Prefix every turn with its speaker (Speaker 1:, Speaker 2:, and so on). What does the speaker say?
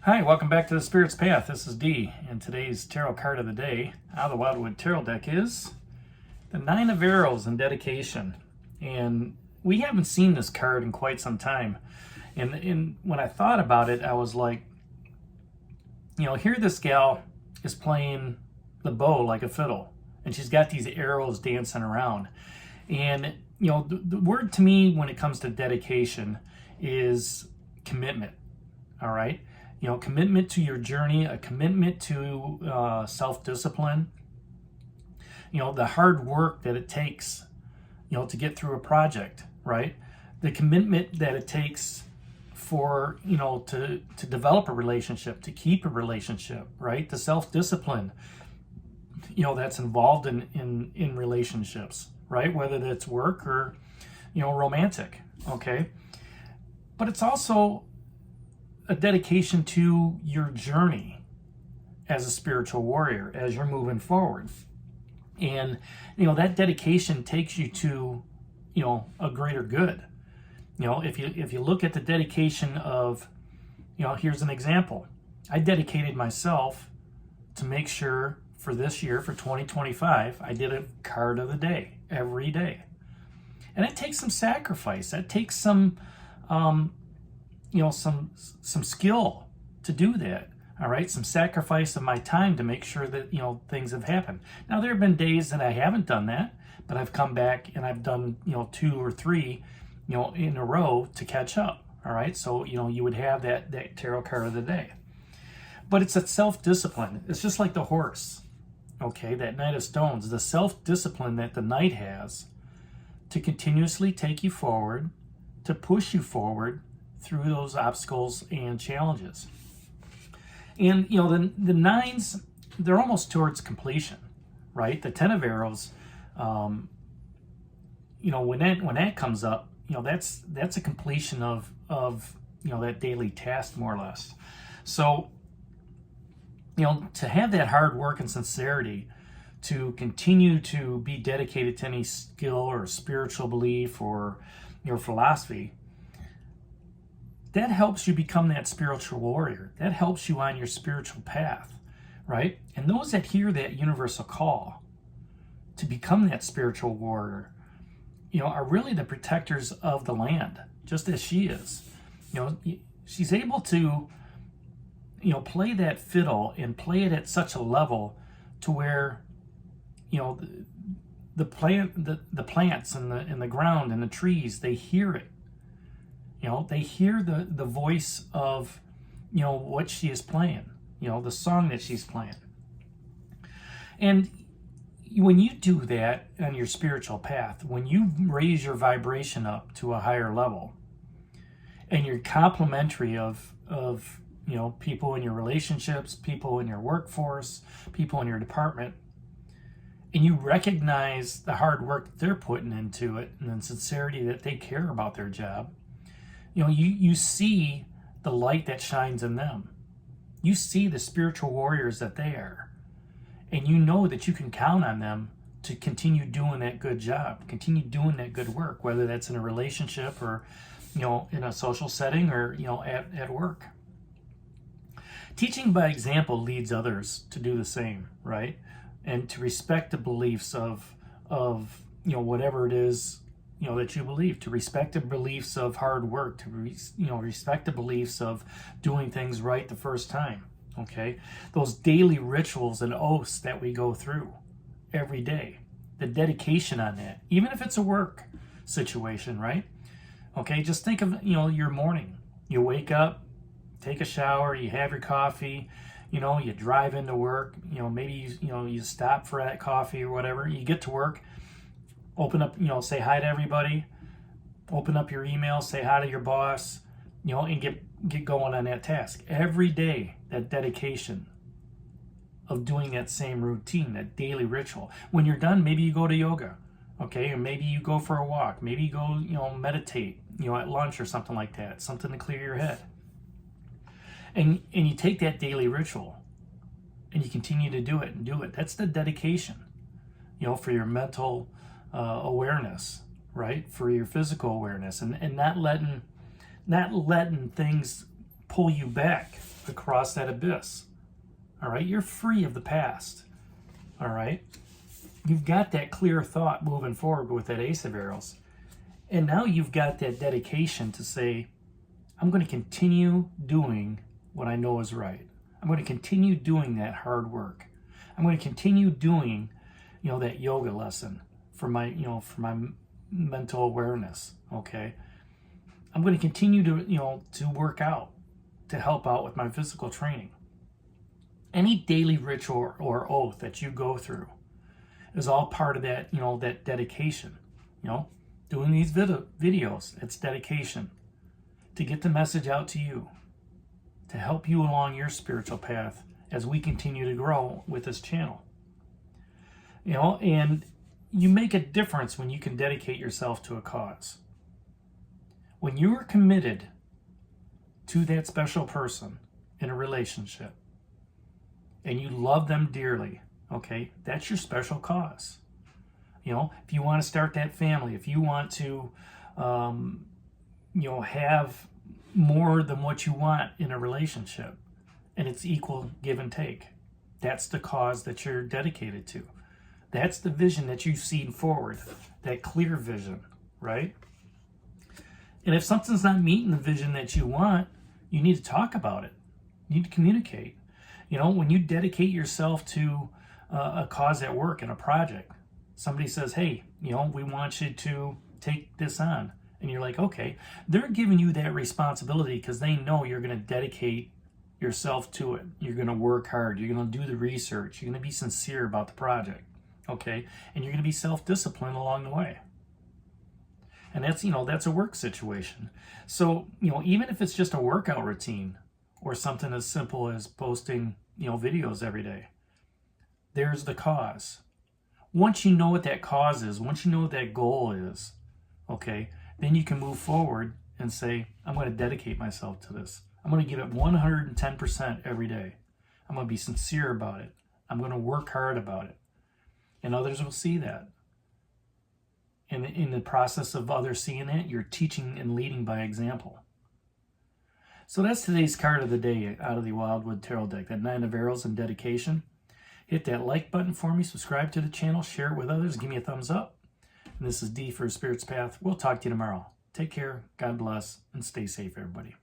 Speaker 1: Hi, welcome back to the Spirit's Path. This is Dee, and today's tarot card of the day out of the Wildwood Tarot deck is the Nine of Arrows in Dedication. And we haven't seen this card in quite some time. And when I thought about it, I was like, here this gal is playing the bow like a fiddle, and she's got these arrows dancing around. And, the word to me when it comes to dedication is commitment, all right? Commitment to your journey, a commitment to self-discipline, the hard work that it takes, to get through a project, right? The commitment that it takes for, to develop a relationship, to keep a relationship, right? The self-discipline, that's involved in relationships, right? Whether that's work or, romantic, okay? But it's also a dedication to your journey as a spiritual warrior as you're moving forward. And that dedication takes you to a greater good. If you look at the dedication of, here's an example. I dedicated myself to make sure for this year, for 2025, I did a card of the day every day. And it takes some sacrifice. That takes some some skill to do that. All right, some sacrifice of my time to make sure that things have happened. Now there have been days that I haven't done that, but I've come back and I've done 2 or 3 in a row to catch up. All right, so you would have that tarot card of the day. But it's a self-discipline. It's just like the horse. Okay, that Knight of Stones, the self-discipline that the Knight has to continuously take you forward, to push you forward through those obstacles and challenges. And the nines, they're almost towards completion, right? The 10 of Arrows, when that comes up, that's a completion of that daily task, more or less. So to have that hard work and sincerity, to continue to be dedicated to any skill or spiritual belief or your philosophy, that helps you become that spiritual warrior. That helps you on your spiritual path, right? And those that hear that universal call to become that spiritual warrior, are really the protectors of the land, just as she is. She's able to, play that fiddle and play it at such a level to where, the plants and the ground and the trees, they hear it. They hear the voice of, what she is playing, the song that she's playing. And when you do that on your spiritual path, when you raise your vibration up to a higher level, and you're complimentary of people in your relationships, people in your workforce, people in your department, and you recognize the hard work that they're putting into it and the sincerity that they care about their job, you see the light that shines in them. You see the spiritual warriors that they are. And you know that you can count on them to continue doing that good job, continue doing that good work, whether that's in a relationship or, in a social setting or, at work. Teaching by example leads others to do the same, right? And to respect the beliefs of whatever it is, that you believe, to respect the beliefs of hard work, to respect the beliefs of doing things right the first time. Okay, those daily rituals and oaths that we go through every day, the dedication on that, even if it's a work situation, right? Okay, just think of your morning. You wake up, take a shower, you have your coffee, you drive into work, maybe you stop for that coffee or whatever. You get to work, open up, say hi to everybody, open up your email, say hi to your boss, and get going on that task. Every day, that dedication of doing that same routine, that daily ritual. When you're done, maybe you go to yoga, okay? Or maybe you go for a walk. Maybe you go, meditate, at lunch or something like that, something to clear your head. And you take that daily ritual and you continue to do it and do it. That's the dedication, for your mental awareness, right? For your physical awareness and not letting things pull you back across that abyss. All right, you're free of the past. All right, you've got that clear thought moving forward with that Ace of Arrows. And now you've got that dedication to say, I'm going to continue doing what I know is right. I'm going to continue doing that hard work. I'm going to continue doing, that yoga lesson for my mental awareness. Okay. I'm going to continue to work out, to help out with my physical training. Any daily ritual or oath that you go through is all part of that, that dedication. Doing these videos, it's dedication to get the message out to you, to help you along your spiritual path as we continue to grow with this channel. And you make a difference when you can dedicate yourself to a cause. When you are committed to that special person in a relationship and you love them dearly, okay, that's your special cause. If you want to start that family, if you want to, have more than what you want in a relationship, and it's equal give and take, that's the cause that you're dedicated to. That's the vision that you've seen forward, that clear vision, right? And if something's not meeting the vision that you want, you need to talk about it. You need to communicate. When you dedicate yourself to a cause at work and a project, somebody says, hey, we want you to take this on. And you're like, okay, they're giving you that responsibility because they know you're going to dedicate yourself to it. You're going to work hard. You're going to do the research. You're going to be sincere about the project. Okay. And you're going to be self-disciplined along the way. And that's a work situation. So, even if it's just a workout routine or something as simple as posting, videos every day, there's the cause. Once you know what that cause is, once you know what that goal is, okay, then you can move forward and say, I'm going to dedicate myself to this. I'm going to give it 110% every day. I'm going to be sincere about it. I'm going to work hard about it. And others will see that. And in the process of others seeing it, you're teaching and leading by example. So that's today's card of the day out of the Wildwood Tarot deck, that 9 of Arrows and dedication. Hit that like button for me, subscribe to the channel, share it with others, give me a thumbs up. And this is D for Spirit's Path. We'll talk to you tomorrow. Take care, God bless, and stay safe, everybody.